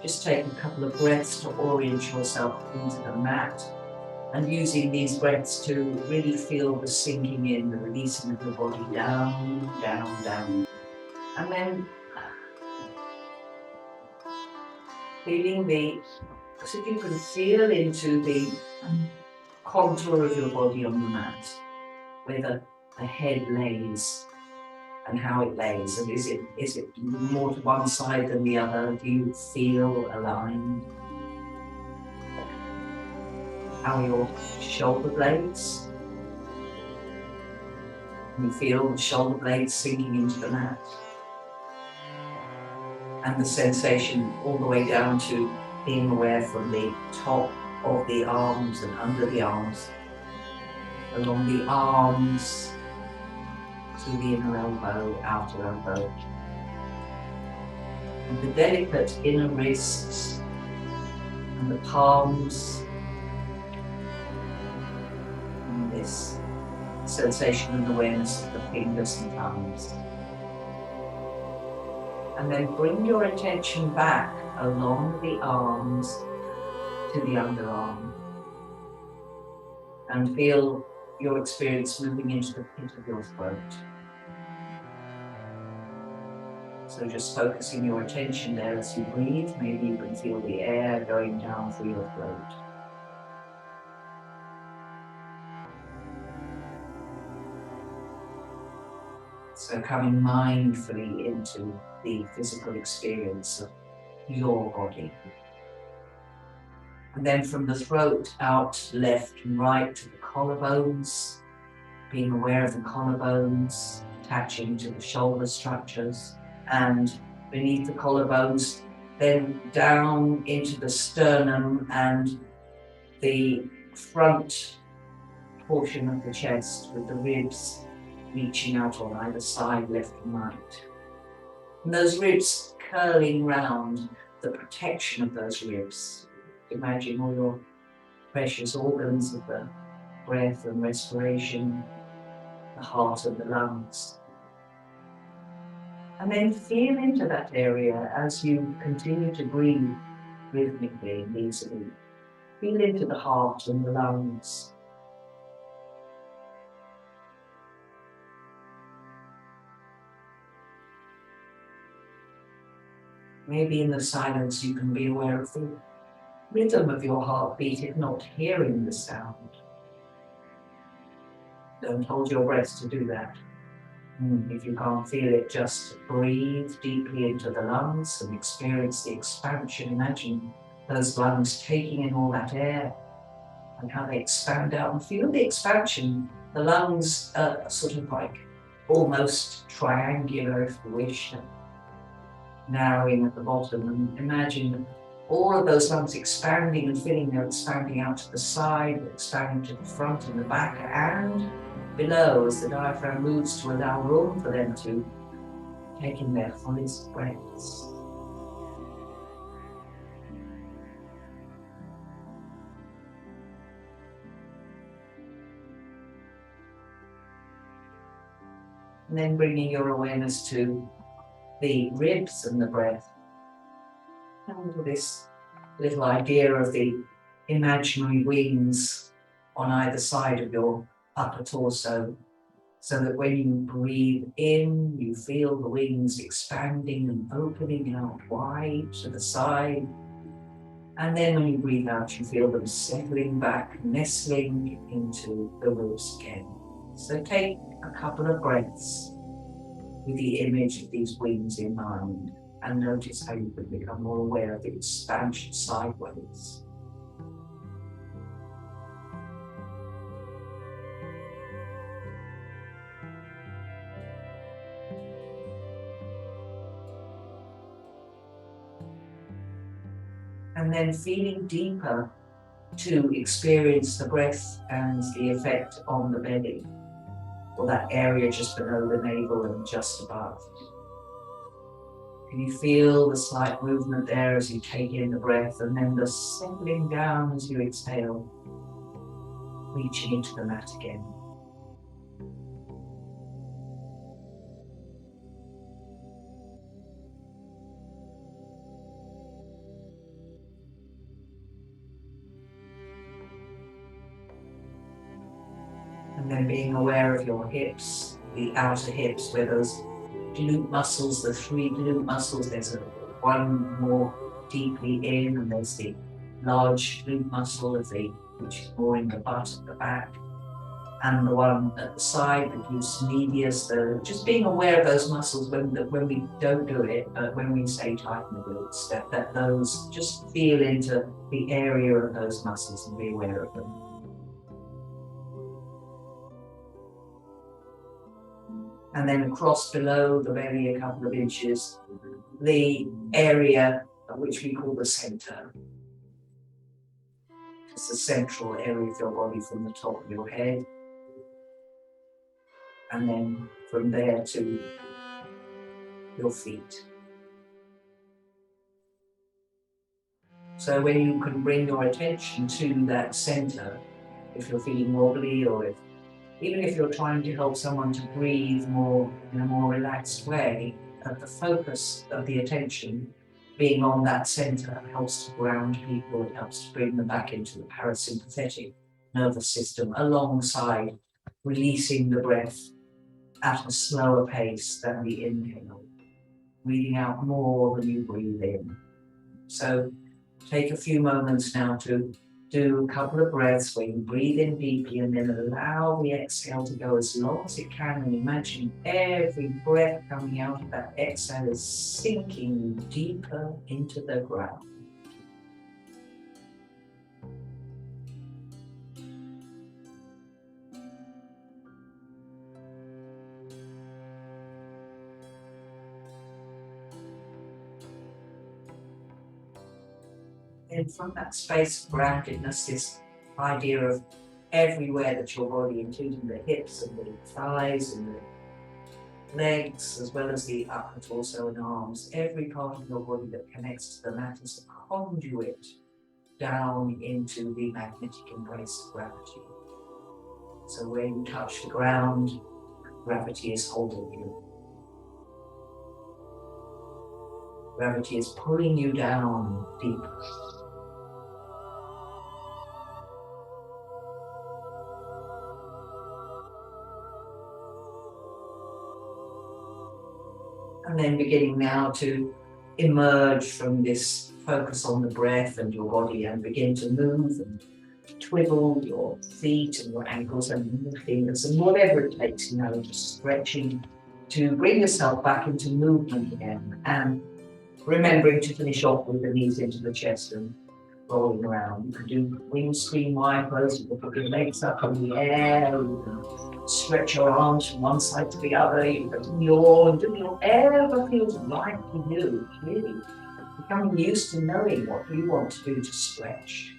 just take a couple of breaths to orient yourself into the mat, and using these breaths to really feel the sinking in, the releasing of the body down, down, down. And then feeling so if you can feel into the contour of your body on the mat, where the head lays and how it lays. And is it more to one side than the other? Do you feel aligned? How are your shoulder blades? Can you feel the shoulder blades sinking into the mat? And the sensation all the way down to being aware from the top of the arms and under the arms, along the arms to the inner elbow, outer elbow. And the delicate inner wrists and the palms, and this sensation and awareness of the fingers and thumbs. And then bring your attention back along the arms to the underarm. And feel your experience moving into the pit of your throat. So just focusing your attention there as you breathe. Maybe you can feel the air going down through your throat. So coming mindfully into the physical experience of your body. And then from the throat out left and right to the collarbones, being aware of the collarbones, attaching to the shoulder structures, and beneath the collarbones, then down into the sternum and the front portion of the chest with the ribs reaching out on either side, left and right. And those ribs curling round, the protection of those ribs. Imagine all your precious organs of the breath and respiration, the heart and the lungs. And then feel into that area as you continue to breathe rhythmically and easily. Feel into the heart and the lungs. Maybe in the silence you can be aware of the rhythm of your heartbeat if not hearing the sound. Don't hold your breath to do that. If you can't feel it, just breathe deeply into the lungs and experience the expansion. Imagine those lungs taking in all that air and how they expand out, and feel the expansion. The lungs are sort of like almost triangular, if you wish, narrowing at the bottom. And imagine all of those lungs expanding and feeling they're expanding out to the side, expanding to the front and the back and below as the diaphragm moves to allow room for them to take in their fullest breaths. And then bringing your awareness to the ribs and the breath. And this little idea of the imaginary wings on either side of your upper torso, so that when you breathe in, you feel the wings expanding and opening out wide to the side. And then when you breathe out, you feel them settling back, nestling into the ribs again. So take a couple of breaths with the image of these wings in mind, and notice how you can become more aware of the expansion sideways. And then feeling deeper to experience the breath and the effect on the belly, or that area just below the navel and just above. Can you feel the slight movement there as you take in the breath, and then the settling down as you exhale, reaching into the mat again. And then being aware of your hips, the outer hips, where those glute muscles, the 3 glute muscles, there's one more deeply in, and there's the large glute muscle which is more in the butt at the back, and the one at the side, the glutes medius. So just being aware of those muscles when we don't do it, but when we say tighten the glutes, that those, just feel into the area of those muscles and be aware of them. And then across below the belly a couple of inches, the area which we call the center. It's the central area of your body from the top of your head. And then from there to your feet. So when you can bring your attention to that center, if you're feeling wobbly, or even if you're trying to help someone to breathe more in a more relaxed way, the focus of the attention being on that center helps to ground people. It helps to bring them back into the parasympathetic nervous system, alongside releasing the breath at a slower pace than the inhale, breathing out more than you breathe in. So take a few moments now to do a couple of breaths where you breathe in deeply and then allow the exhale to go as long as it can, and imagine every breath coming out of that exhale is sinking deeper into the ground. And from that space of groundedness, this idea of everywhere that your body, including the hips and the thighs and the legs, as well as the upper torso and arms, every part of your body that connects to the mat is a conduit down into the magnetic embrace of gravity. So where you touch the ground, gravity is holding you. Gravity is pulling you down deeper. And then beginning now to emerge from this focus on the breath and your body, and begin to move and twiddle your feet and your ankles and your fingers and whatever it takes, just stretching to bring yourself back into movement again, and remembering to finish off with the knees into the chest and rolling around. You can do windscreen wipers, you can put your legs up in the air, you can stretch your arms from one side to the other, you can yawn, do whatever feels right for you, really. Becoming used to knowing what you want to do to stretch.